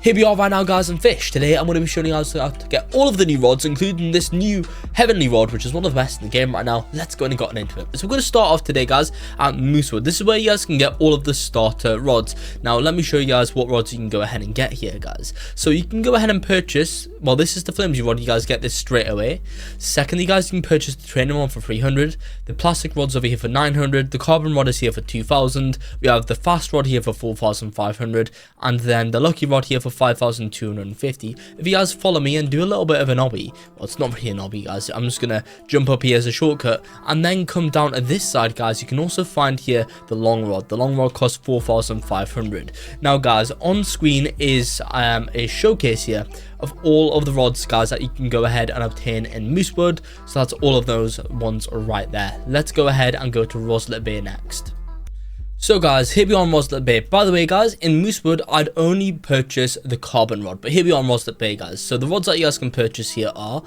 Here we are right now, guys, on Fisch. Today I'm going to be showing you guys how to get all of the new rods, including this new heavenly rod, which is one of the best in the game right now. Let's go and get into it. So we're going to start off today, guys, at Moosewood. This is where you guys can get all of the starter rods. Now let me show you guys what rods you can go ahead and get here, guys. So you can go ahead and purchase, well, this is the flimsy rod. You guys get this straight away. Secondly, guys, you can purchase the training one for 300. The plastic rod's over here for 900. The carbon rod is here for 2000. We have the fast rod here for 4500, and then the lucky rod here for 5250. If you guys follow me and do a little bit of an obby, well, it's not really an obby, guys. I'm just gonna jump up here as a shortcut and then come down to this side, guys. You can also find here the long rod. The long rod costs 4500. Now, guys, on screen is a showcase here of all of the rods, guys, that you can go ahead and obtain in Moosewood. So that's all of those ones right there. Let's go ahead and go to Roslit Bay next. So, guys, here we are on Roslit Bay. By the way, guys, in Moosewood, I'd only purchase the carbon rod, but here we are on Roslit Bay, guys. So the rods that you guys can purchase here are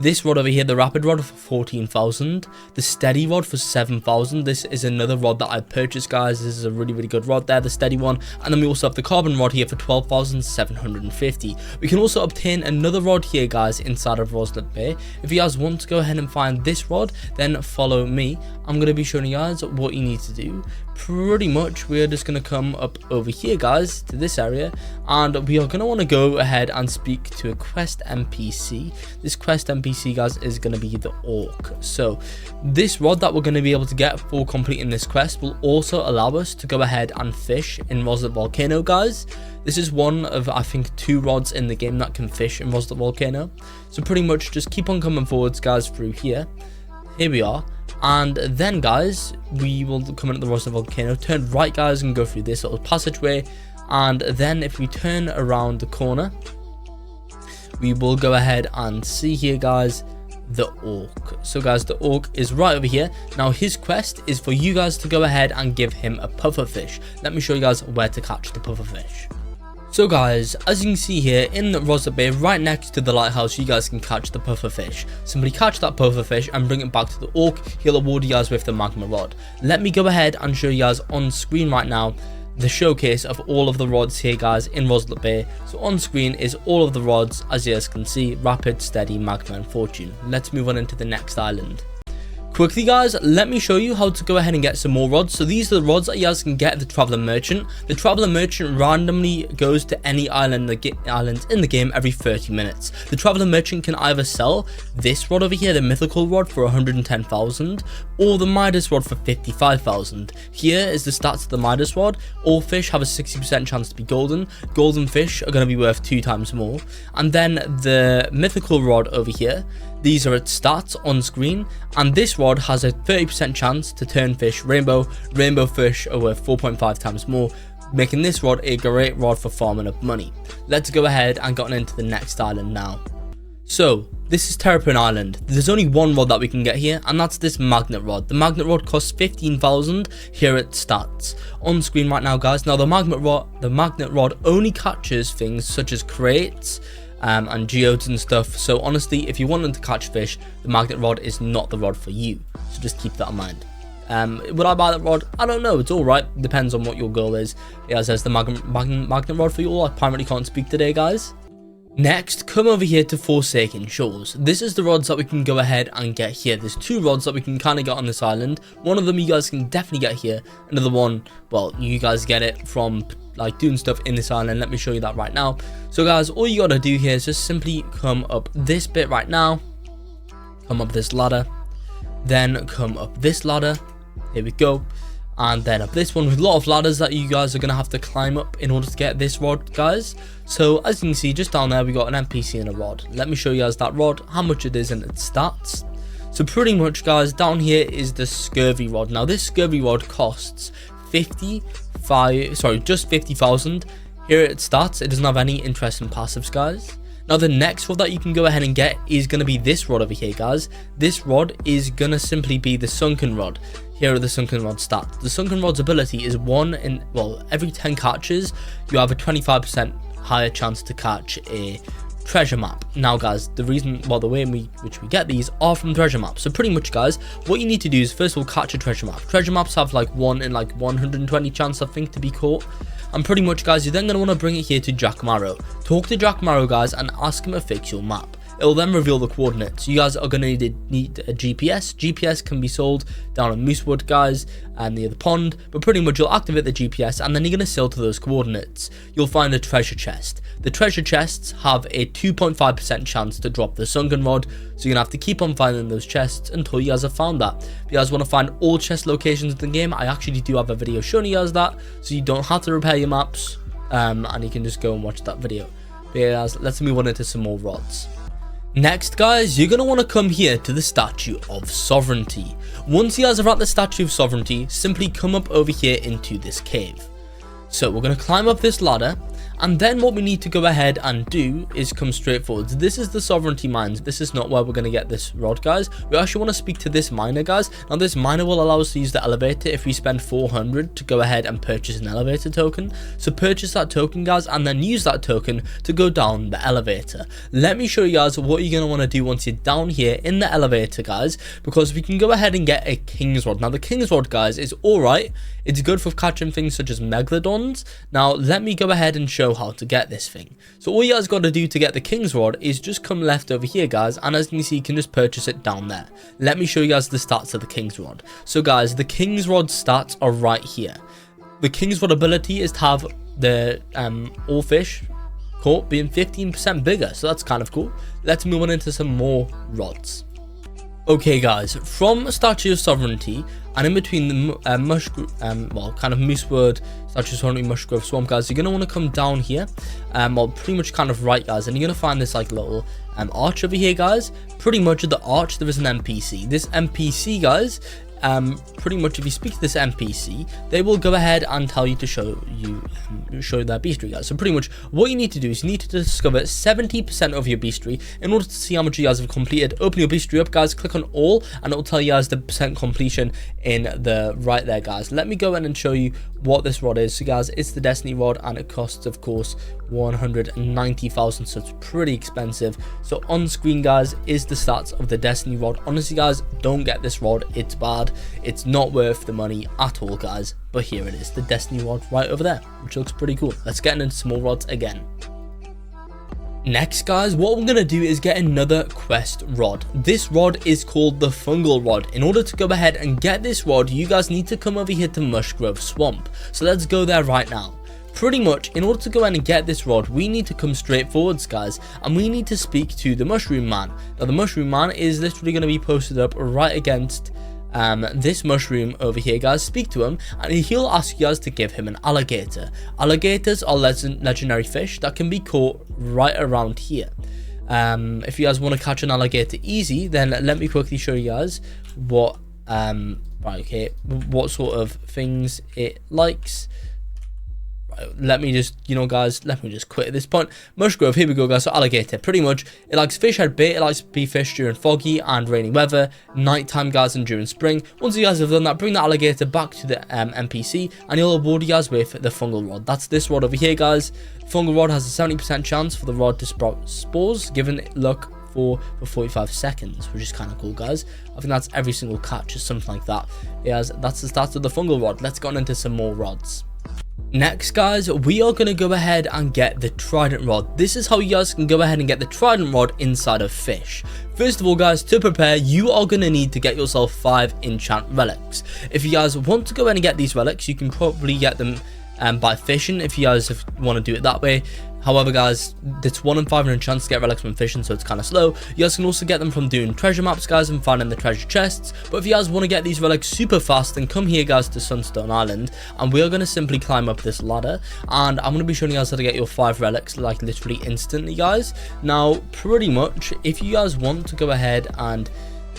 this rod over here, the rapid rod for 14,000, the steady rod for 7,000. This is another rod that I purchased, guys. This is a really good rod there, the steady one. And then we also have the carbon rod here for 12,750. We can also obtain another rod here, guys, inside of Roslit Bay. If you guys want to go ahead and find this rod, then follow me. I'm going to be showing you guys what you need to do. Pretty much, we're just going to come up over here, guys, to this area, and we are going to want to go ahead and speak to a quest NPC. This quest NPC, guys, is going to be the orc. So this rod that we're going to be able to get for completing this quest will also allow us to go ahead and fish in Roslit Volcano, guys. This is one of, I think, 2 rods in the game that can fish in Roslit Volcano. So pretty much just keep on coming forwards, guys, through here. Here we are. And then, guys, we will come into the Roslit Volcano, turn right, guys, and go through this little passageway. And then if we turn around the corner, we will go ahead and see here, guys, the orc. So, guys, the orc is right over here. Now his quest is for you guys to go ahead and give him a pufferfish. Let me show you guys where to catch the pufferfish. So, guys, as you can see here in the Roslit Bay, right next to the lighthouse, you guys can catch the pufferfish. Simply catch that pufferfish and bring it back to the orc. He'll award you guys with the magma rod. Let me go ahead and show you guys on screen right now the showcase of all of the rods here, guys, in Roslit Bay. So on screen is all of the rods, as you guys can see: rapid, steady, magma, and fortune. Let's move on into the next island. Quickly, guys, let me show you how to go ahead and get some more rods. So these are the rods that you guys can get the Traveler Merchant. The Traveler Merchant randomly goes to any island in the game every 30 minutes. The Traveler Merchant can either sell this rod over here, the mythical rod, for 110,000, or the Midas rod for 55,000. Here is the stats of the Midas rod. All fish have a 60% chance to be golden. Golden fish are going to be worth 2 times more. And then the mythical rod over here, these are its stats on screen, and this rod has a 30% chance to turn fish rainbow. Rainbow fish are worth 4.5 times more, making this rod a great rod for farming up money. Let's go ahead and get into the next island now. So this is Terrapin Island. There's only one rod that we can get here, and that's this magnet rod. The magnet rod costs 15,000. Here it stats on screen right now, guys. Now the magnet rod only catches things such as crates and geodes and stuff. So honestly, if you want to catch fish, the magnet rod is not the rod for you. So just keep that in mind. Would I buy that rod? I don't know. It's all right. Depends on what your goal is. Yeah, says the magnet rod for you all. I apparently can't speak today, guys. Next, come over here to Forsaken Shores. This is the rods that we can go ahead and get here. There's 2 rods that we can kind of get on this island. One of them you guys can definitely get here. Another one, well, you guys get it from like doing stuff in this island. Let me show you that right now. So, guys, all you gotta do here is just simply come up this bit right now. Come up this ladder. Then come up this ladder. Here we go. And then up this one with a lot of ladders that you guys are going to have to climb up in order to get this rod, guys. So as you can see, just down there, we got an NPC and a rod. Let me show you guys that rod, how much it is and its stats. So pretty much, guys, down here is the scurvy rod. Now this scurvy rod costs just 50,000. Here it starts. It doesn't have any interesting passives, guys. Now the next rod that you can go ahead and get is going to be this rod over here, guys. This rod is going to simply be the sunken rod. Here are the sunken rod stats. The sunken rod's ability is every 10 catches, you have a 25% higher chance to catch a treasure map. Now, guys, the way in which we get these are from treasure maps. So pretty much, guys, what you need to do is first of all catch a treasure map. Treasure maps have like 1 in like 120 chance, I think, to be caught. And pretty much, guys, you're then going to want to bring it here to Jack Marrow. Talk to Jack Marrow, guys, and ask him to fix your map. It will then reveal the coordinates. You guys are going to need a GPS. GPS can be sold down in Moosewood, guys, and near the pond. But pretty much you'll activate the GPS and then you're going to sail to those coordinates. You'll find a treasure chest. The treasure chests have a 2.5% chance to drop the sunken rod. So you're going to have to keep on finding those chests until you guys have found that. If you guys want to find all chest locations in the game, I actually do have a video showing you guys that. So you don't have to repair your maps. And you can just go and watch that video. But yeah, guys, let's move on into some more rods. Next, guys, you're going to want to come here to the Statue of Sovereignty. Once you guys are at the Statue of Sovereignty, simply come up over here into this cave. So we're going to climb up this ladder, and then what we need to go ahead and do is come straight forwards. This is the Sovereignty Mines. This is not where we're going to get this rod, guys. We actually want to speak to this miner, guys. Now, this miner will allow us to use the elevator if we spend 400 to go ahead and purchase an elevator token. So purchase that token, guys, and then use that token to go down the elevator. Let me show you guys what you're going to want to do once you're down here in the elevator, guys, because we can go ahead and get a King's Rod. Now, the King's Rod, guys, is all right. It's good for catching things such as megalodons. Now, let me go ahead and show how to get this thing. So all you guys got to do to get the King's Rod is just come left over here, guys, and as you can see, you can just purchase it down there. Let me show you guys the stats of the King's Rod. So guys, the King's Rod stats are right here. The King's Rod ability is to have the all fish caught being 15% bigger, so that's kind of cool. Let's move on into some more rods. Okay, guys, from Statue of Sovereignty and in between the kind of Moosewood, Statue of Sovereignty, Mushgrove Swamp, guys, you're going to want to come down here, pretty much kind of right, guys, and you're going to find this like little arch over here, guys. Pretty much at the arch there is an NPC. This NPC, guys, pretty much if you speak to this NPC, they will go ahead and tell you to show their bestiary, guys. So pretty much what you need to do is you need to discover 70% of your bestiary. In order to see how much you guys have completed, open your bestiary up, guys, click on all, and it will tell you guys the percent completion in the right there, guys. Let me go in and show you what this rod is. So guys, it's the Destiny rod, and it costs, of course, 190,000, so it's pretty expensive. So on screen, guys, is the stats of the Destiny rod. Honestly, guys, don't get this rod. It's bad. It's not worth the money at all, guys. But here it is, the Destiny rod right over there, which looks pretty cool. Let's get into some more rods again. Next, guys, what we're going to do is get another quest rod. This rod is called the Fungal rod. In order to go ahead and get this rod, you guys need to come over here to Mushgrove Swamp. So let's go there right now. Pretty much, in order to go ahead and get this rod, we need to come straight forwards, guys, and we need to speak to the Mushroom Man. Now, the Mushroom Man is literally going to be posted up right against this mushroom over here, guys. Speak to him and he'll ask you guys to give him an alligator. Alligators are legendary fish that can be caught right around here. If you guys want to catch an alligator easy, then let me quickly show you guys what what sort of things it likes. Let me just, guys, let me just quit at this point. Mushgrove, here we go, guys. So alligator, pretty much, it likes fish head bait. It likes to be fished during foggy and rainy weather, nighttime, guys, and during spring. Once you guys have done that, bring that alligator back to the NPC, and you'll reward you guys with the Fungal rod. That's this rod over here, guys. Fungal rod has a 70% chance for the rod to sprout spores, given luck for 45 seconds, which is kind of cool, guys. I think that's every single catch or something like that. Yeah, that's the stats of the Fungal rod. Let's go on into some more rods. Next, guys, we are going to go ahead and get the Trident rod. This is how you guys can go ahead and get the Trident rod inside of Fisch. First of all, guys, to prepare, you are going to need to get yourself 5 enchant relics. If you guys want to go ahead and get these relics, you can probably get them by fishing if you guys want to do it that way. However, guys, it's 1 in 500 chance to get relics from fishing, so it's kind of slow. You guys can also get them from doing treasure maps, guys, and finding the treasure chests. But if you guys want to get these relics super fast, then come here, guys, to Sunstone Island, and we are going to simply climb up this ladder, and I'm going to be showing you guys how to get your 5 relics, like literally instantly, guys. Now, pretty much, if you guys want to go ahead and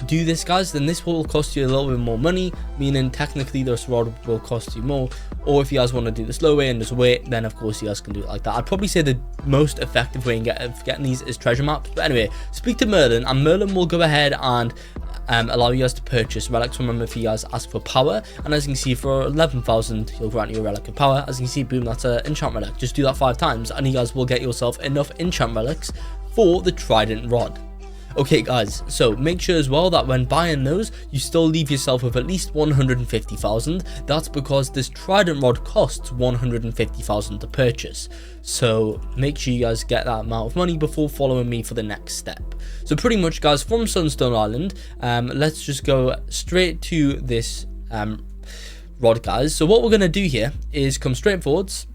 do this, guys, then this will cost you a little bit more money, meaning technically this rod will cost you more. Or if you guys want to do the slow way and just wait, then of course you guys can do it like that. I'd probably say the most effective way in getting these is treasure maps. But anyway, speak to Merlin, and Merlin will go ahead and allow you guys to purchase relics. Remember, if you guys ask for power, and as you can see, for 11,000 he'll grant you a relic of power. As you can see, boom, that's an enchant relic. Just do that 5 times and you guys will get yourself enough enchant relics for the Trident rod. Okay guys, so make sure as well that when buying those, you still leave yourself with at least 150,000. That's because this Trident rod costs 150,000 to purchase. So make sure you guys get that amount of money before following me for the next step. So pretty much guys, from Sunstone Island, let's just go straight to this rod guys. So what we're going to do here is come straight forwards.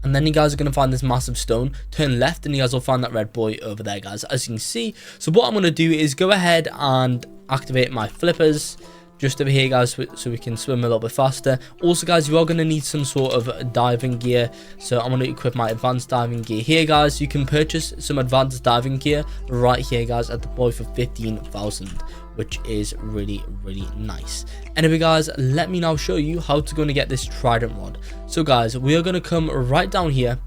And then you guys are going to find this massive stone, turn left, and you guys will find that red boy over there, guys, as you can see. So what I'm going to do is go ahead and activate my flippers just over here, guys, so we can swim a little bit faster. Also, guys, you are going to need some sort of diving gear. So I'm going to equip my advanced diving gear here, guys. You can purchase some advanced diving gear right here, guys, at the boy for 15,000. Which is really, really nice. Anyway guys, let me now show you how to go and get this Trident rod. So guys, we are going to come right down here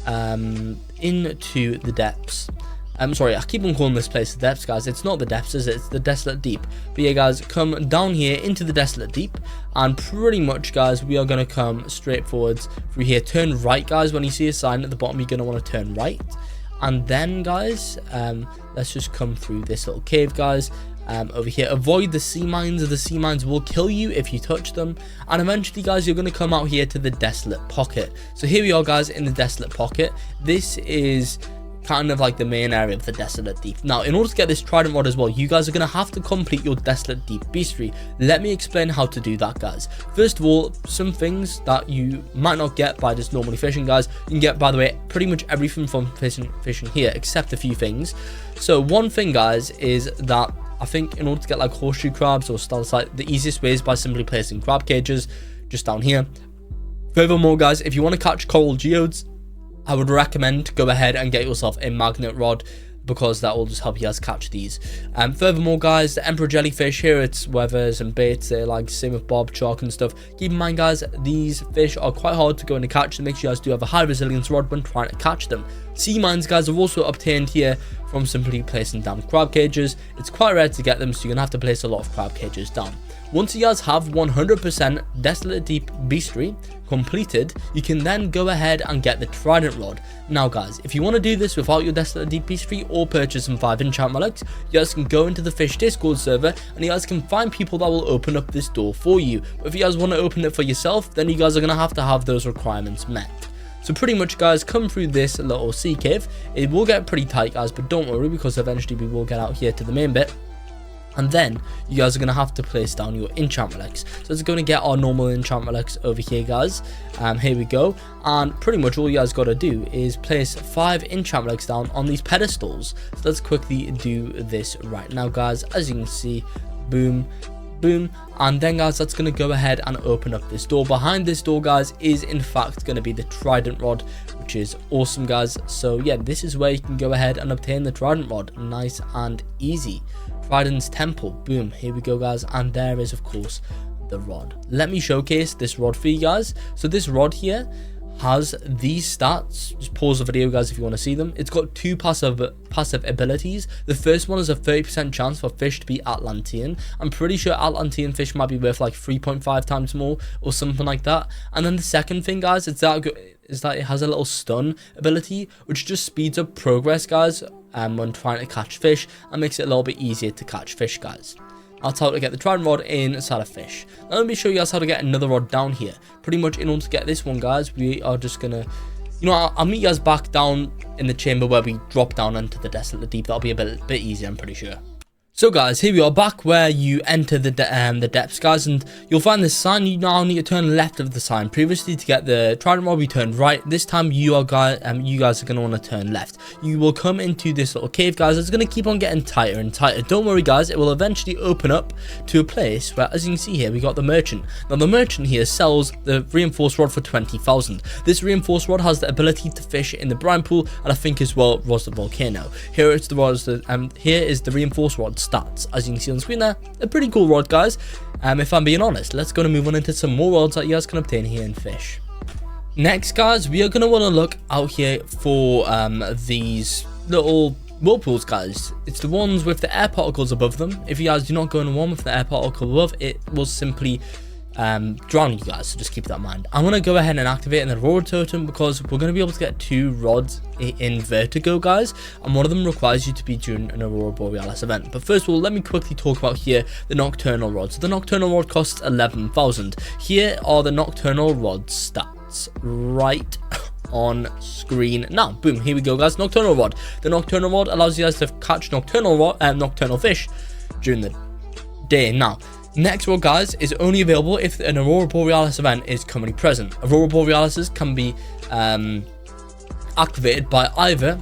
into the depths. I'm sorry, I keep on calling this place the depths, guys. It's not the depths, is it? It's the Desolate Deep. But yeah guys, come down here into the Desolate Deep, and pretty much guys, we are going to come straight forwards through here. Turn right guys. When you see a sign at the bottom, you're going to want to turn right. And then guys, let's just come through this little cave, guys. Over here, avoid the sea mines. The sea mines will kill you if you touch them, and eventually guys, you're going to come out here to the Desolate Pocket. So here we are guys, in the Desolate Pocket. This is kind of like the main area of the Desolate Deep. Now, in order to get this Trident rod as well, you guys are going to have to complete your Desolate Deep Bestiary. Let me explain how to do that, guys. First of all, some things that you might not get by just normally fishing, guys, you can get, by the way, pretty much everything from fishing here, except a few things. So one thing, guys, is that I think in order to get like horseshoe crabs or stalactite, the easiest way is by simply placing crab cages just down here. Furthermore, guys, if you want to catch coral geodes, I would recommend go ahead and get yourself a magnet rod, because that will just help you guys catch these. Furthermore, guys, the emperor jellyfish here, it's weathers and baits. They're like same with bob, shark and stuff. Keep in mind, guys, these fish are quite hard to go and catch, and make sure you guys do have a high resilience rod when trying to catch them. Sea mines, guys, are also obtained here from simply placing down crab cages. It's quite rare to get them, so you're gonna have to place a lot of crab cages down. Once you guys have 100% Desolate Deep Bestiary completed, you can then go ahead and get the Trident rod. Now guys, if you want to do this without your Desolate Deep Bestiary or purchase some 5 enchant relics, you guys can go into the Fish Discord server and you guys can find people that will open up this door for you. But if you guys want to open it for yourself, then you guys are going to have those requirements met. So pretty much guys, come through this little sea cave. It will get pretty tight guys, but don't worry, because eventually we will get out here to the main bit. And then you guys are going to have to place down your enchant relics. So it's going to get our normal enchant relics over here, guys. Here we go. And pretty much all you guys got to do is place 5 enchant relics down on these pedestals. So let's quickly do this right now, guys. As you can see, boom, boom. And then guys, that's going to go ahead and open up this door. Behind this door, guys, is in fact going to be the Trident rod, which is awesome, guys. So yeah, this is where you can go ahead and obtain the Trident rod. Nice and easy. Trident's Temple, boom, here we go, guys. And there is, of course, the rod. Let me showcase this rod for you guys. So this rod here has these stats. Just pause the video, guys, if you want to see them. It's got 2 passive abilities. The first one is a 30% chance for fish to be Atlantean. I'm pretty sure Atlantean fish might be worth like 3.5 times more or something like that. And then the second thing, guys, is that it has a little stun ability, which just speeds up progress, guys, when trying to catch fish, and makes it a little bit easier to catch fish, guys. That's how to get the Trident rod inside of fish. Now let me show you guys how to get another rod down here. Pretty much in order to get this one, guys, we are just gonna, you know, I'll meet you guys back down in the chamber where we drop down into the Desolate Deep. That'll be a bit easier, I'm pretty sure. So guys, here we are back where you enter the depths, guys, and you'll find this sign. You now need to turn left of the sign. Previously, to get the Trident rod, we turned right. This time, you guys are going to want to turn left. You will come into this little cave, guys. It's going to keep on getting tighter and tighter. Don't worry, guys. It will eventually open up to a place where, as you can see here, we got the merchant. Now, the merchant here sells the reinforced rod for 20,000. This reinforced rod has the ability to fish in the brine pool, and I think as well, Roslit Volcano. Here is the reinforced rod stats. As you can see on the screen there, a pretty cool rod, guys. If I'm being honest, let's go and move on into some more rods that you guys can obtain here in Fish. Next, guys, we are going to want to look out here for these little whirlpools, guys. It's the ones with the air particles above them. If you guys do not go in one with the air particle above, it will simply drowning you guys, so just keep that in mind. I'm going to go ahead and activate an Aurora totem because we're going to be able to get 2 rods in vertigo, guys, and one of them requires you to be during an Aurora Borealis event. But first of all, let me quickly talk about here the nocturnal rod. So the nocturnal rod costs 11,000. Here are the nocturnal rod stats right on screen now. Boom, here we go, guys. Nocturnal rod. The nocturnal rod allows you guys to catch nocturnal fish during the day. Now, next rod, guys, is only available if an Aurora Borealis event is currently present. Aurora Borealises can be activated by either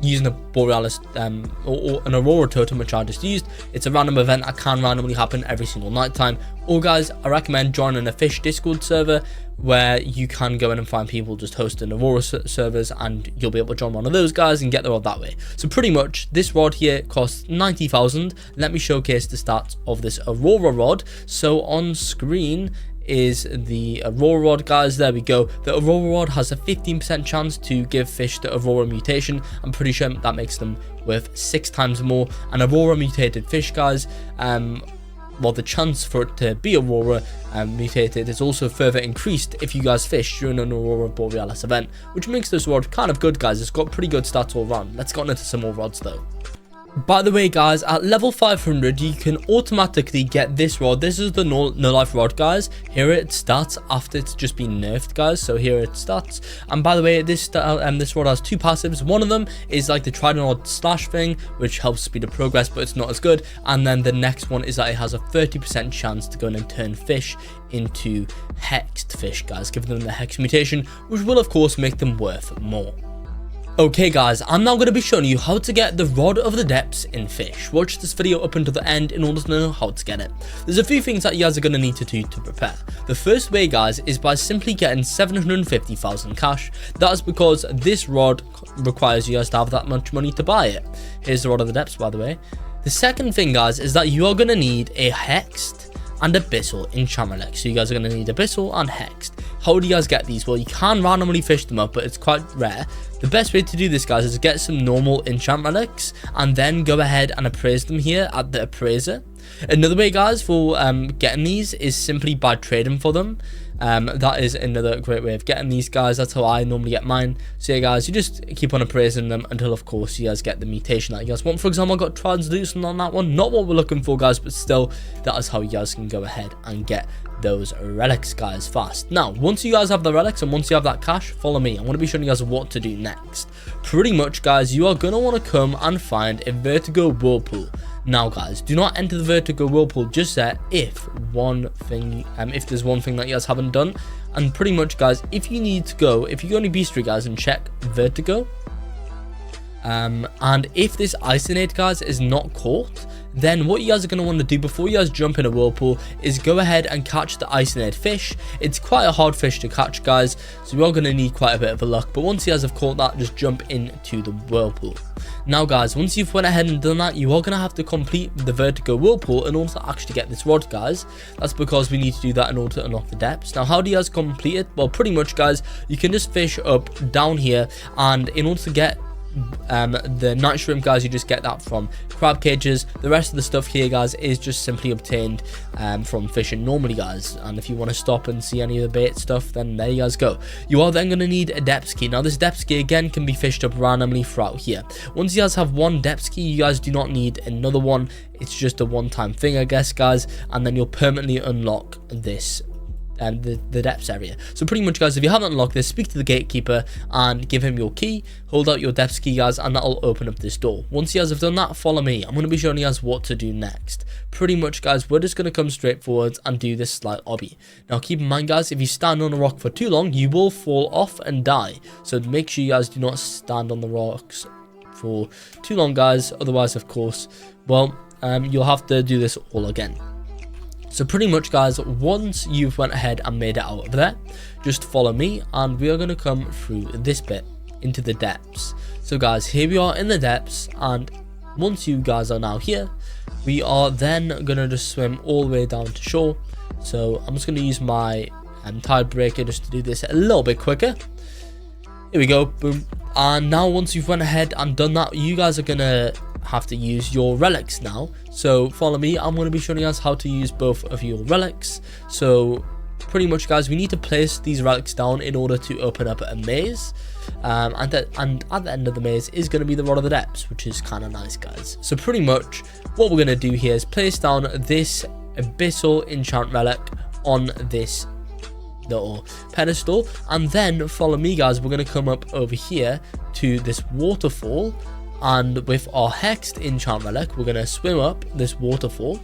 using a Borealis or an Aurora totem, which I just used. It's a random event that can randomly happen every single night time. Or guys, I recommend joining a Fisch Discord server where you can go in and find people just hosting Aurora servers, and you'll be able to join one of those guys and get the rod that way. So pretty much this rod here costs 90,000. Let me showcase the stats of this Aurora rod. So on screen is the Aurora rod, guys. There we go. The Aurora rod has a 15% chance to give fish the Aurora mutation. I'm pretty sure that makes them worth 6 times more. And Aurora mutated fish, guys, well, the chance for it to be Aurora mutated is also further increased if you guys fish during an Aurora Borealis event, which makes this rod kind of good, guys. It's got pretty good stats all around. Let's get on into some more rods though. By the way, guys, at level 500 you can automatically get this rod. This is the no life rod, guys. Here it starts after it's just been nerfed, guys. So here it starts. And by the way, this rod has 2 passives. One of them is like the Trident slash thing, which helps speed up progress, but it's not as good. And then the next one is that it has a 30% chance to go in and turn fish into hexed fish, guys, giving them the hex mutation, which will of course make them worth more. Okay, guys, I'm now going to be showing you how to get the Rod of the Depths in Fish. Watch this video up until the end in order to know how to get it. There's a few things that you guys are going to need to do to prepare. The first way, guys, is by simply getting 750,000 cash. That is because this rod requires you guys to have that much money to buy it. Here's the Rod of the Depths, by the way. The second thing, guys, is that you are going to need a Hexed and Abyssal enchantment relic. So you guys are going to need Abyssal and Hexed. How do you guys get these? Well, you can randomly fish them up, but it's quite rare. The best way to do this, guys, is to get some normal enchantment relics and then go ahead and appraise them here at the appraiser. Another way, guys, for getting these is simply by trading for them. That is another great way of getting these, guys. That's how I normally get mine. So yeah, guys, you just keep on appraising them until of course you guys get the mutation that you guys want. For example, I got translucent on that one. Not what we're looking for, guys, but still, that is how you guys can go ahead and get those relics, guys, fast. Now, once you guys have the relics and once you have that cash, follow me. I'm going to be showing you guys what to do next. Pretty much, guys, you are going to want to come and find a vertigo whirlpool. Now, guys, do not enter the vertigo whirlpool just yet if there's one thing that you guys haven't done. And pretty much, guys, if you need to go, if you go into Bestiary, guys, and check vertigo, and if this Icinate, guys, is not caught, then what you guys are going to want to do before you guys jump in a whirlpool is go ahead and catch the Icinate fish. It's quite a hard fish to catch, guys, so you are going to need quite a bit of a luck. But once you guys have caught that, just jump into the whirlpool. Now, guys, once you've went ahead and done that, you are going to have to complete the vertigo whirlpool in order to actually get this rod, guys. That's because we need to do that in order to unlock the depths. Now, how do you guys complete it? Well, pretty much, guys, you can just fish up down here, and in order to get the night shrimp, guys, you just get that from crab cages. The rest of the stuff here, guys, is just simply obtained from fishing normally, guys. And if you want to stop and see any of the bait stuff, then there you guys go. You are then going to need a depth key. Now, this depth key again can be fished up randomly throughout here. Once you guys have one depth key, you guys do not need another one. It's just a one-time thing, I guess, guys, and then you'll permanently unlock this the depths area. So pretty much, guys, if you haven't unlocked this, speak to the gatekeeper and give him your key. Hold out your depths key, guys, and that'll open up this door. Once you guys have done that, follow me. I'm going to be showing you guys what to do next. Pretty much, guys, we're just going to come straight forwards and do this slight obby. Now, keep in mind, guys, if you stand on a rock for too long, you will fall off and die. So make sure you guys do not stand on the rocks for too long, guys. Otherwise, of course, well, you'll have to do this all again. So pretty much, guys, once you've went ahead and made it out of there, just follow me and we are going to come through this bit into the depths. So, guys, here we are in the depths, and once you guys are now here, we are then going to just swim all the way down to shore. So I'm just going to use my tide breaker just to do this a little bit quicker. Here we go, boom. And now once you've went ahead and done that, you guys are going to have to use your relics now. So follow me. I'm going to be showing you guys how to use both of your relics. So pretty much, guys, we need to place these relics down in order to open up a maze. And at the end of the maze is going to be the Rod of the Depths, which is kind of nice, guys. So pretty much what we're going to do here is place down this abyssal enchant relic on this little pedestal, and then follow me, guys. We're going to come up over here to this waterfall, and with our hexed enchant relic, we're going to swim up this waterfall.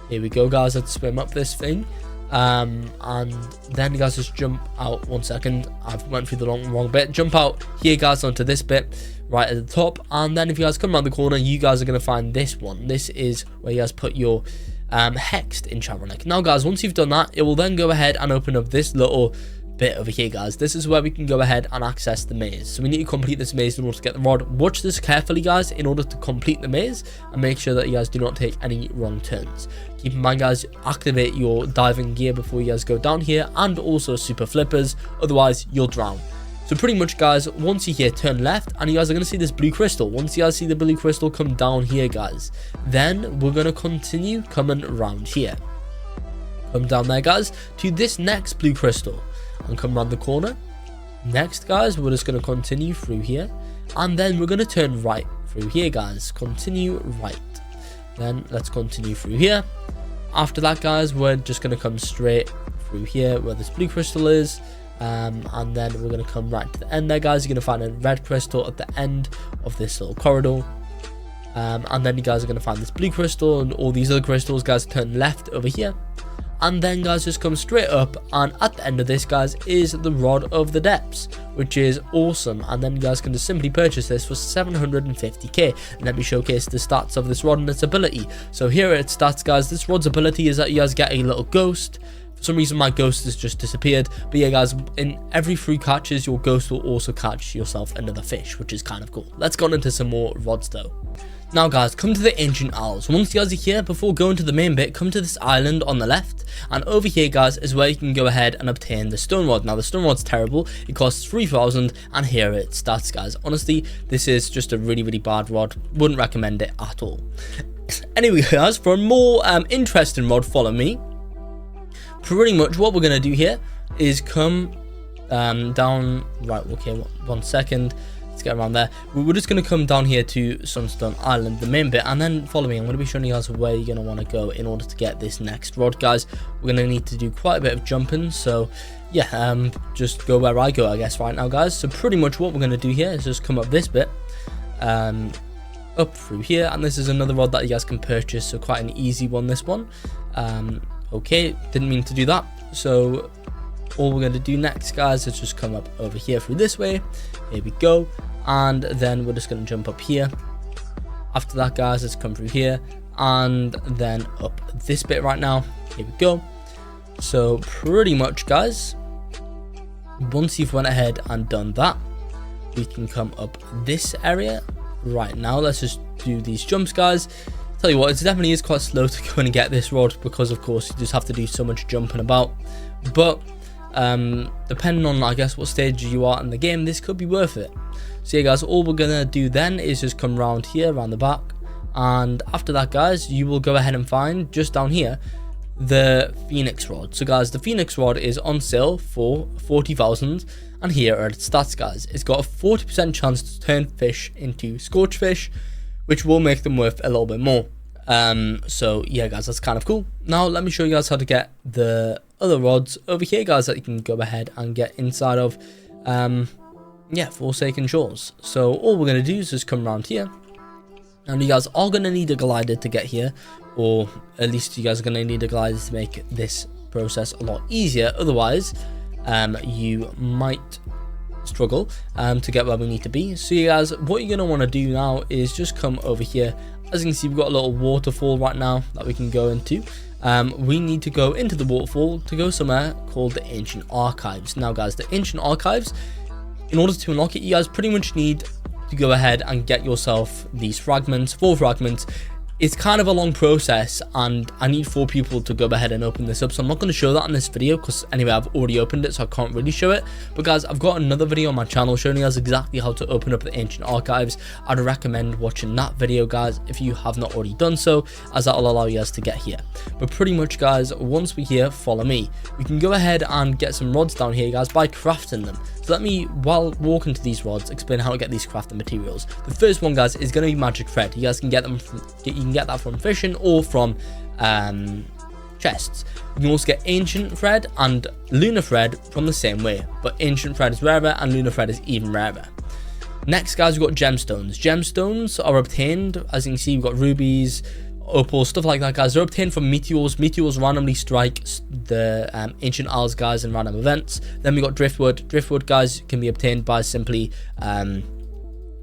Here we go, guys. Let's swim up this thing. And then, guys, just jump out. 1 second, I've went through the wrong bit. Jump out here, guys, onto this bit right at the top, and then if you guys come around the corner, you guys are going to find this one. This is where you guys put your hexed enchant relic. Now, guys, once you've done that, it will then go ahead and open up this little bit over here, guys. This is where we can go ahead and access the maze. So we need to complete this maze in order to get the rod. Watch this carefully, guys, in order to complete the maze, and make sure that you guys do not take any wrong turns. Keep in mind, guys, activate your diving gear before you guys go down here, and also super flippers, otherwise you'll drown. So pretty much, guys, once you here, turn left, and you guys are going to see this blue crystal. Once you guys see the blue crystal, come down here, guys. Then we're going to continue coming around here. Come down there, guys, to this next blue crystal, and come around the corner. Next, guys, we're just going to continue through here, and then we're going to turn right through here, guys. Continue right. Then let's continue through here. After that, guys, we're just going to come straight through here where this blue crystal is. And then we're going to come right to the end there, guys. You're going to find a red crystal at the end of this little corridor. And then you guys are going to find this blue crystal and all these other crystals, guys. Turn left over here. And then, guys, just come straight up, and at the end of this, guys, is the Rod of the Depths, which is awesome. And then you guys can just simply purchase this for 750k. Let me showcase the stats of this rod and its ability. So here are its stats, guys. This rod's ability is that you guys get a little ghost. For some reason, my ghost has just disappeared. But yeah, guys, in every 3 catches, your ghost will also catch yourself another fish, which is kind of cool. Let's go into some more rods, though. Now, guys, come to the Ancient Owls. Once you guys are here, before going to the main bit, come to this island on the left. And over here, guys, is where you can go ahead and obtain the Stone Rod. Now, the Stone Rod's terrible. It costs 3,000, and here are its stats, guys. Honestly, this is just a really, really bad rod. Wouldn't recommend it at all. Anyway, guys, for a more interesting rod, follow me. Pretty much what we're going to do here is come down. Right, okay, 1 second. Let's get around there. We're just going to come down here to Sunstone Island, the main bit, and then follow me. I'm going to be showing you guys where you're going to want to go in order to get this next rod, guys. We're going to need to do quite a bit of jumping, so yeah, just go where I go, I guess, right now, guys. So pretty much what we're going to do here is just come up this bit, up through here, and this is another rod that you guys can purchase, so quite an easy one, this one. Okay, didn't mean to do that. So all we're going to do next, guys, is just come up over here through this way. Here we go. And then we're just going to jump up here. After that, guys, let's come through here and then up this bit right now. Here we go. So pretty much, guys, once you've went ahead and done that, we can come up this area right now. Let's just do these jumps, guys. Tell you what, it definitely is quite slow to go and get this rod because, of course, you just have to do so much jumping about. But depending on, I guess, what stage you are in the game, this could be worth it. So yeah, guys, all we're gonna do then is just come around here, around the back, and after that, guys, you will go ahead and find just down here the Phoenix Rod. So guys, the Phoenix Rod is on sale for 40,000, and here are its stats, guys. It's got a 40% chance to turn fish into scorch fish, which will make them worth a little bit more. So yeah, guys, that's kind of cool. Now let me show you guys how to get the other rods over here, guys, that you can go ahead and get inside of yeah, Forsaken Shores. So all we're going to do is just come around here, and you guys are going to need a glider to get here, or at least you guys are going to need a glider to make this process a lot easier. Otherwise you might struggle to get where we need to be. So you guys, what you're going to want to do now is just come over here. As you can see, we've got a little waterfall right now that we can go into. We need to go into the waterfall to go somewhere called the Ancient Archives. Now, guys, the Ancient Archives, in order to unlock it, you guys pretty much need to go ahead and get yourself these fragments, 4 fragments. it's kind of a long process, and I need 4 people to go ahead and open this up. So I'm not going to show that in this video because anyway, I've already opened it, so I can't really show it. But guys, I've got another video on my channel showing you guys exactly how to open up the ancient archives. I'd recommend watching that video, guys, if you have not already done so, as that will allow you guys to get here. But pretty much, guys, once we're here, follow me. We can go ahead and get some rods down here, guys, by crafting them. So let me, while walking to these rods, explain how to get these crafting materials. The first one, guys, is going to be magic thread. You guys can get them from, you can get that from fishing or from chests. You can also get ancient thread and lunar thread from the same way, but ancient thread is rarer and lunar thread is even rarer. Next, guys, we've got gemstones. Gemstones are obtained, as you can see, we've got rubies, opal, stuff like that, guys. They're obtained from meteors. Meteors randomly strike the ancient isles, guys, in random events. Then we got driftwood. Driftwood, guys, can be obtained by simply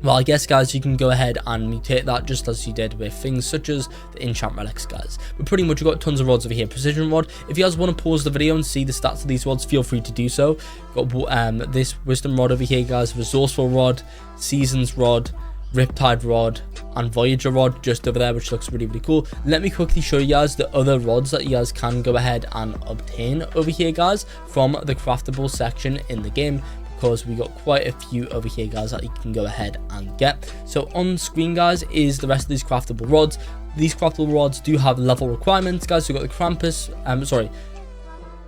well, I guess, guys, you can go ahead and mutate that just as you did with things such as the enchant relics, guys. But pretty much, we've got tons of rods over here. Precision rod. If you guys want to pause the video and see the stats of these rods, feel free to do so. We've got this wisdom rod over here, guys. Resourceful rod, seasons rod, riptide rod, and voyager rod just over there, which looks really, really cool. Let me quickly show you guys the other rods that you guys can go ahead and obtain over here, guys, from the craftable section in the game, because we got quite a few over here, guys, that you can go ahead and get. So on screen, guys, is the rest of these craftable rods. These craftable rods do have level requirements, guys. So we've got the Krampus, sorry,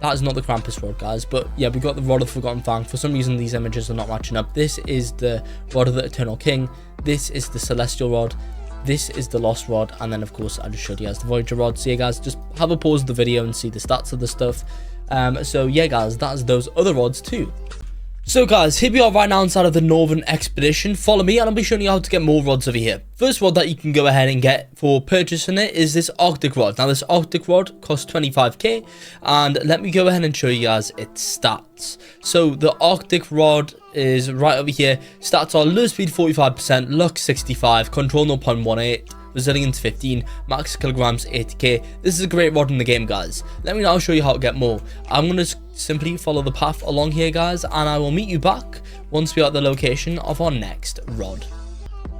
that is not the Krampus rod, guys, but yeah, we got the Rod of the Forgotten Fang. For some reason, these images are not matching up. This is the Rod of the Eternal King. This is the Celestial Rod. This is the Lost Rod. And then, of course, I just showed you guys the Voyager Rod. So yeah, guys, just have a pause of the video and see the stats of the stuff. So yeah, guys, that's those other rods too. So guys, here we are right now inside of the Northern Expedition. Follow me and I'll be showing you how to get more rods over here. First rod that you can go ahead and get for purchasing it is this Arctic rod. Now this Arctic rod costs 25k, and let me go ahead and show you guys its stats. So the Arctic rod is right over here. Stats are low speed 45%, luck 65, control 0.18, resilience 15, max kilograms 80k. This is a great rod in the game, guys. Let me now show you how to get more. I'm going to simply follow the path along here, guys, and I will meet you back once we are at the location of our next rod.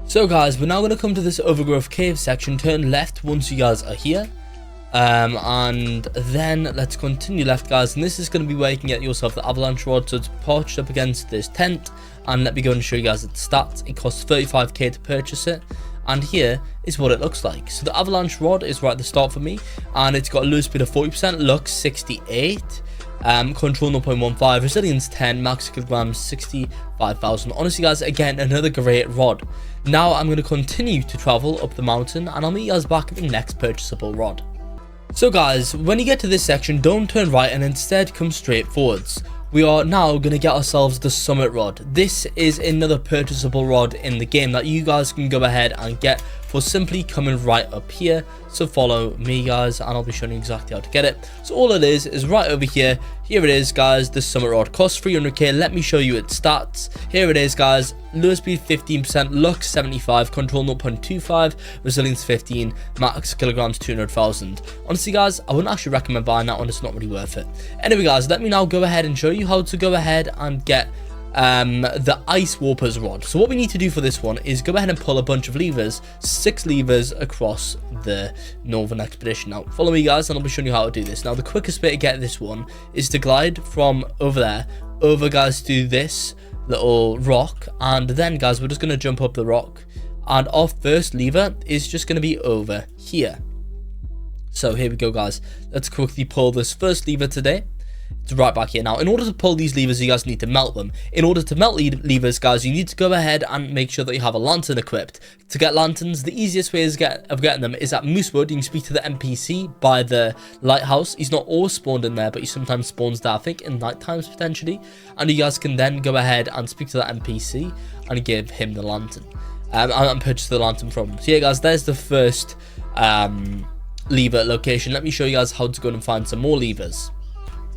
So guys, we're now going to come to this overgrowth cave section. Turn left once you guys are here, and then let's continue left, guys, and this is going to be where you can get yourself the avalanche rod. So it's perched up against this tent, and let me go and show you guys its stats. It costs 35k to purchase it, and here is what it looks like. So the avalanche rod is right at the start for me, and it's got a low speed of 40%, luck 68, control 0.15, resilience 10, max kilograms 65,000. Honestly, guys, again, another great rod. Now I'm going to continue to travel up the mountain, and I'll meet you guys back at the next purchasable rod. So guys, when you get to this section, don't turn right and instead come straight forwards. We are now going to get ourselves the summit rod. This is another purchasable rod in the game that you guys can go ahead and get for simply coming right up here. So follow me, guys, and I'll be showing you exactly how to get it. So all it is right over here. Here it is, guys. The summit rod costs 300k. Let me show you its stats. Here it is, guys. Low speed 15%, luck 75, control 0.25, resilience 15, max kilograms 200,000. Honestly, guys, I wouldn't actually recommend buying that one. It's not really worth it. Anyway, guys, let me now go ahead and show you how to go ahead and get the ice warpers rod. So what we need to do for this one is go ahead and pull a bunch of levers, 6 levers across the Northern Expedition. Now follow me, guys, and I'll be showing you how to do this. Now the quickest way to get this one is to glide from over there over, guys, to this little rock, and then, guys, we're just going to jump up the rock, and our first lever is just going to be over here. So here we go, guys. Let's quickly pull this first lever today. It's right back here. Now, in order to pull these levers, you guys need to melt them. In order to melt levers, guys, you need to go ahead and make sure that you have a lantern equipped. To get lanterns, the easiest way of getting them is at Moosewood. You can speak to the NPC by the lighthouse. He's not always spawned in there, but he sometimes spawns there, I think, in night times potentially. And you guys can then go ahead and speak to that NPC and give him the lantern. And purchase the lantern from him. So yeah, guys, there's the first lever location. Let me show you guys how to go and find some more levers.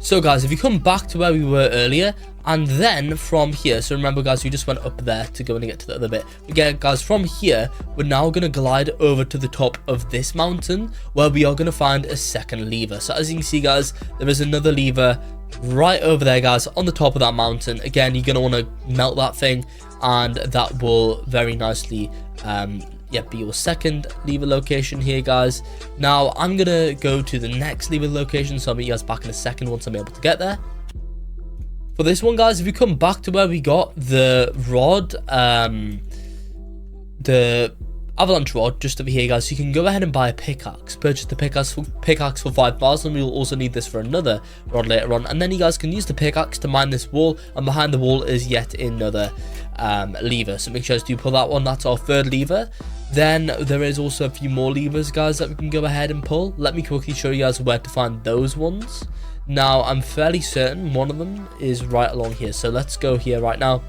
So guys, if you come back to where we were earlier, and then from here, so remember, guys, we just went up there to go and get to the other bit. Again, guys, from here, we're now going to glide over to the top of this mountain, where we are going to find a second lever. So as you can see, guys, there is another lever right over there, guys, on the top of that mountain. Again, you're going to want to melt that thing, and that will very nicely be your second lever location here, guys. Now I'm gonna go to the next lever location, so I'll meet you guys back in a second once I'm able to get there. For this one, guys, if we come back to where we got the rod, the avalanche rod just over here, guys, so you can go ahead and buy a pickaxe. Purchase the pickaxe for 5,000. We'll also need this for another rod later on, and then you guys can use the pickaxe to mine this wall, and behind the wall is yet another lever, so make sure you do pull that one. That's our third lever. Then there is also a few more levers, guys, that we can go ahead and pull. Let me quickly show you guys where to find those ones. Now I'm fairly certain one of them is right along here, so let's go here right now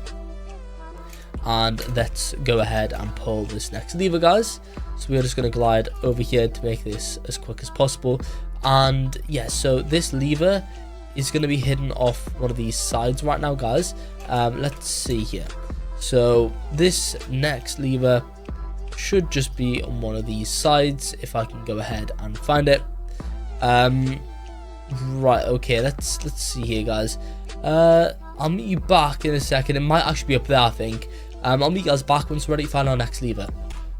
and let's go ahead and pull this next lever, guys. So we're just going to glide over here to make this as quick as possible. And yeah, so this lever is going to be hidden off one of these sides right now, guys. Let's see here. So this next lever should just be on one of these sides, if I can go ahead and find it. Right, okay, let's see here, guys. I'll meet you back in a second. It might actually be up there, I think. I'll meet you guys back once we're ready to find our next lever.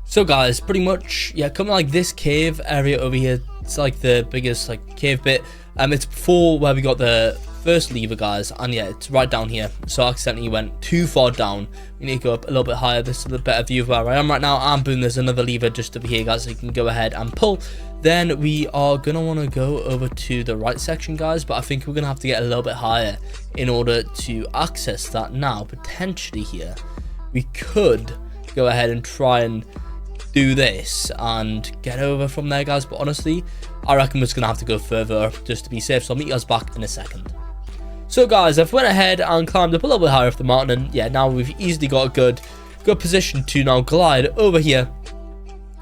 So guys, pretty much, yeah, coming like this cave area over here, it's like the biggest like cave bit. It's before where we got the first lever, guys, and yeah, it's right down here. So I accidentally went too far down. We need to go up a little bit higher. This is a better view of where I am right now. And boom, there's another lever just over here, guys, so you can go ahead and pull. Then we are gonna want to go over to the right section, guys, but I think we're gonna have to get a little bit higher in order to access that. Now potentially here we could go ahead and try and do this and get over from there, guys, but honestly I reckon we're just gonna have to go further up just to be safe. So I'll meet you guys back in a second. So guys, I've went ahead and climbed up a little bit higher up the mountain, and yeah, now we've easily got a good position to now glide over here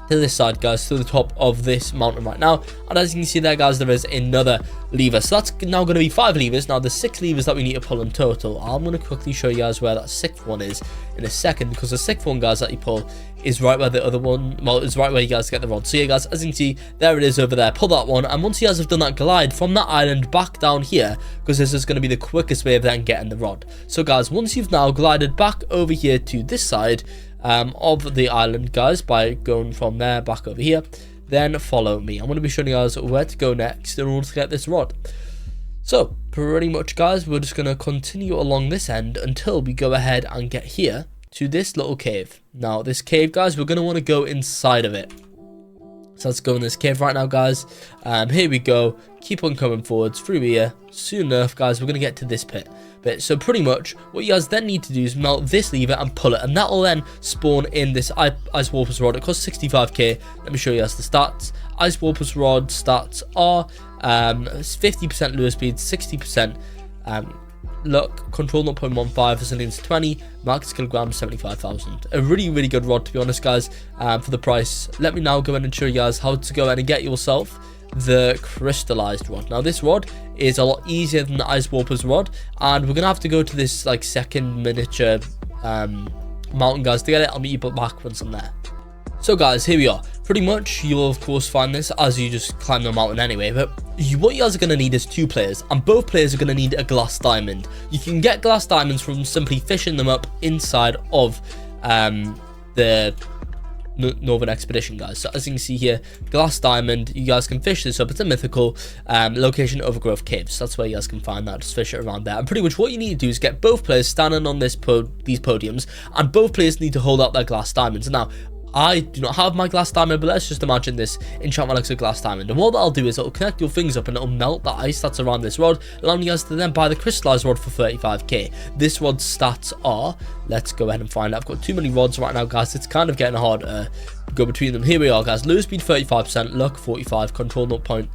to this side, guys, to the top of this mountain right now. And as you can see there, guys, there is another lever, so that's now going to be 5 levers. Now there's 6 levers that we need to pull in total. I'm going to quickly show you guys where that 6th one is in a second, because the 6th one, guys, that you pull is right where the other one, well, is right where you guys get the rod. So yeah, guys, as you can see, there it is over there. Pull that one, and once you guys have done that, glide from that island back down here, because this is going to be the quickest way of then getting the rod. So guys, once you've now glided back over here to this side of the island, guys, by going from there back over here, then follow me. I'm going to be showing you guys where to go next in order to get this rod. So pretty much, guys, we're just going to continue along this end until we go ahead and get here to this little cave. Now this cave, guys, we're going to want to go inside of it. So let's go in this cave right now, guys. Here we go. Keep on coming forwards through here. Soon enough, guys, we're going to get to this pit. So pretty much what you guys then need to do is melt this lever and pull it, and that will then spawn in this ice warpers rod. It costs 65k. Let me show you guys the stats. Ice warpers rod stats are 50% lure speed, 60% luck, control 0.15, resilience 20, max kilograms 75,000. A really good rod, to be honest, guys, for the price. Let me now go ahead and show you guys how to go ahead and get yourself the crystalized rod. Now this rod is a lot easier than the ice warpers rod, and we're gonna have to go to this like second miniature mountain, guys, to get it. I'll meet you back once I'm there. So guys, here we are. Pretty much you'll of course find this as you just climb the mountain anyway, but what you guys are going to need is 2 players, and both players are going to need a glass diamond. You can get glass diamonds from simply fishing them up inside of the Northern Expedition, guys. So as you can see here, glass diamond, you guys can fish this up. It's a mythical location, overgrowth caves. That's where you guys can find that. Just fish it around there, and pretty much what you need to do is get both players standing on these podiums, and both players need to hold out their glass diamonds. Now I do not have my glass diamond, but let's just imagine this enchantment looks like a glass diamond, and what that'll do is it'll connect your things up and it'll melt the ice that's around this rod, allowing you guys to then buy the crystallized rod for 35k. This rod's stats are, let's go ahead and find out. I've got too many rods right now, guys. It's kind of getting hard to go between them. Here we are, guys. Lure speed 35%, luck 45, control 0.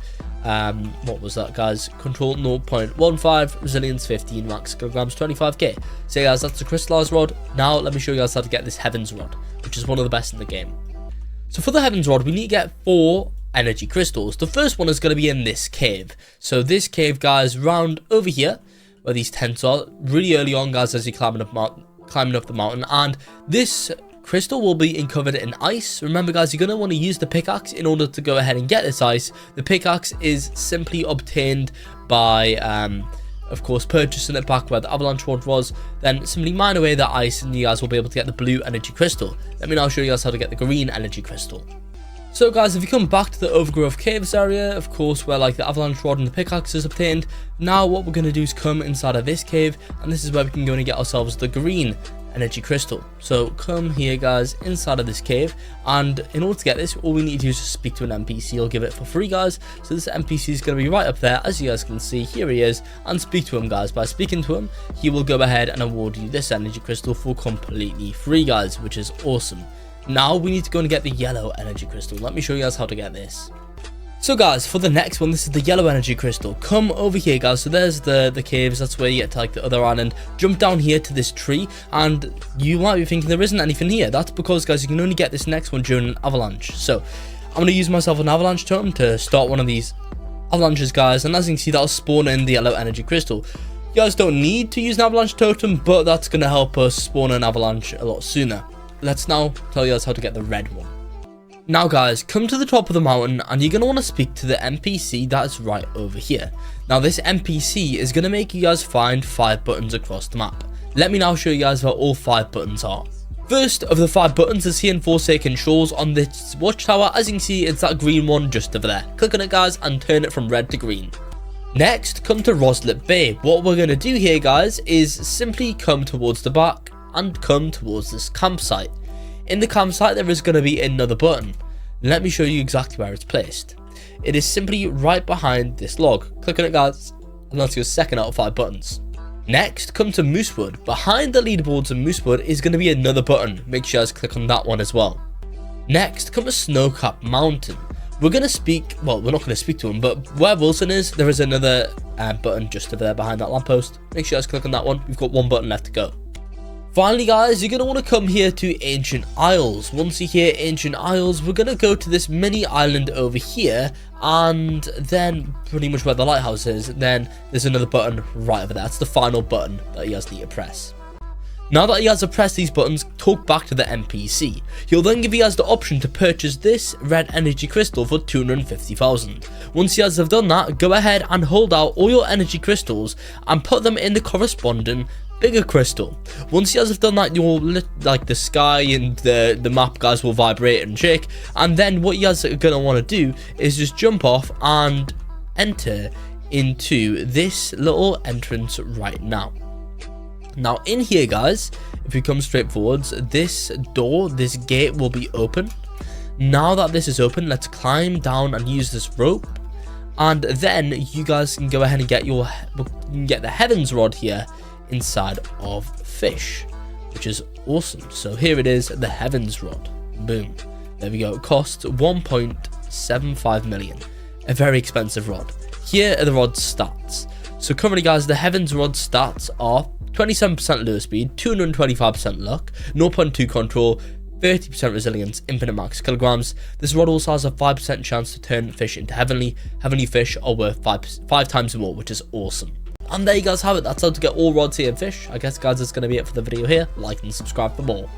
What was that, guys? Control 0.15, resilience 15, max kilograms 25k. So guys, that's the crystallized rod. Now let me show you guys how to get this heavens rod, which is one of the best in the game. So for the heavens rod, we need to get 4 energy crystals. The first one is going to be in this cave. So this cave, guys, round over here where these tents are, really early on, guys, as you're climbing up the mountain, and this crystal will be covered in ice. Remember, guys, you're going to want to use the pickaxe in order to go ahead and get this ice. The pickaxe is simply obtained by of course purchasing it back where the avalanche rod was, then simply mine away the ice and you guys will be able to get the blue energy crystal. Let me now show you guys how to get the green energy crystal. So guys, if you come back to the overgrowth caves area, of course where like the avalanche rod and the pickaxe is obtained, now what we're going to do is come inside of this cave, and this is where we can go and get ourselves the green energy crystal. So come here guys, inside of this cave, and in order to get this, all we need to do is just speak to an NPC. You'll give it for free guys. So this NPC is going to be right up there, as you guys can see. Here he is, and speak to him guys. By speaking to him, he will go ahead and award you this energy crystal for completely free guys, which is awesome. Now we need to go and get the yellow energy crystal. Let me show you guys how to get this. So guys, for the next one, this is the yellow energy crystal. Come over here guys. So there's the caves. That's where you get to like the other island. Jump down here to this tree, and you might be thinking there isn't anything here. That's because guys, you can only get this next one during an avalanche. So I'm going to use myself an avalanche totem to start one of these avalanches guys, and as you can see, that'll spawn in the yellow energy crystal. You guys don't need to use an avalanche totem, but that's going to help us spawn an avalanche a lot sooner. Let's now tell you guys how to get the red one. Now guys, come to the top of the mountain, and you're going to want to speak to the NPC that is right over here. Now this NPC is going to make you guys find 5 buttons across the map. Let me now show you guys where all 5 buttons are. First of the 5 buttons is here in Forsaken Shores on this watchtower. As you can see, it's that green one just over there. Click on it guys and turn it from red to green. Next, come to Roslit Bay. What we're going to do here guys is simply come towards the back and come towards this campsite. In the campsite there is going to be another button. Let me show you exactly where it's placed. It is simply right behind this log. Click on it guys, and that's your second out of 5 buttons. Next, come to Moosewood. Behind the leaderboards of Moosewood is going to be another button. Make sure you guys click on that one as well. Next, come to Snowcap Mountain. We're going to speak, well, we're not going to speak to him, but where Wilson is, there is another button just over there behind that lamppost. Make sure you guys click on that one. We've got 1 button left to go. Finally guys, you're going to want to come here to Ancient Isles. Once you hear Ancient Isles, we're going to go to this mini island over here, and then pretty much where the lighthouse is, then there's another button right over there. That's the final button that you guys need to press. Now that you guys have pressed these buttons, talk back to the NPC. He'll then give you guys the option to purchase this red energy crystal for 250,000. Once you guys have done that, go ahead and hold out all your energy crystals and put them in the corresponding bigger crystal. Once you guys have done that, you'll like the sky and the map guys will vibrate and shake, and then what you guys are going to want to do is just jump off and enter into this little entrance right now. Now in here guys, if you come straight forwards, this door, this gate will be open. Now that this is open, let's climb down and use this rope, and then you guys can go ahead and get the heavens rod here inside of Fisch, which is awesome. So here it is, the heavens rod. Boom, there we go. It costs 1.75 million, a very expensive rod. Here are the rod's stats. So currently guys, the heavens rod stats are 27% lure speed, 225% luck, 0.2 control, 30% resilience, infinite max kilograms. This rod also has a 5% chance to turn fish into heavenly. Heavenly fish are worth 5 times more, which is awesome. And there you guys have it. That's how to get all rods here in Fisch. I guess guys, that's going to be it for the video here. Like and subscribe for more.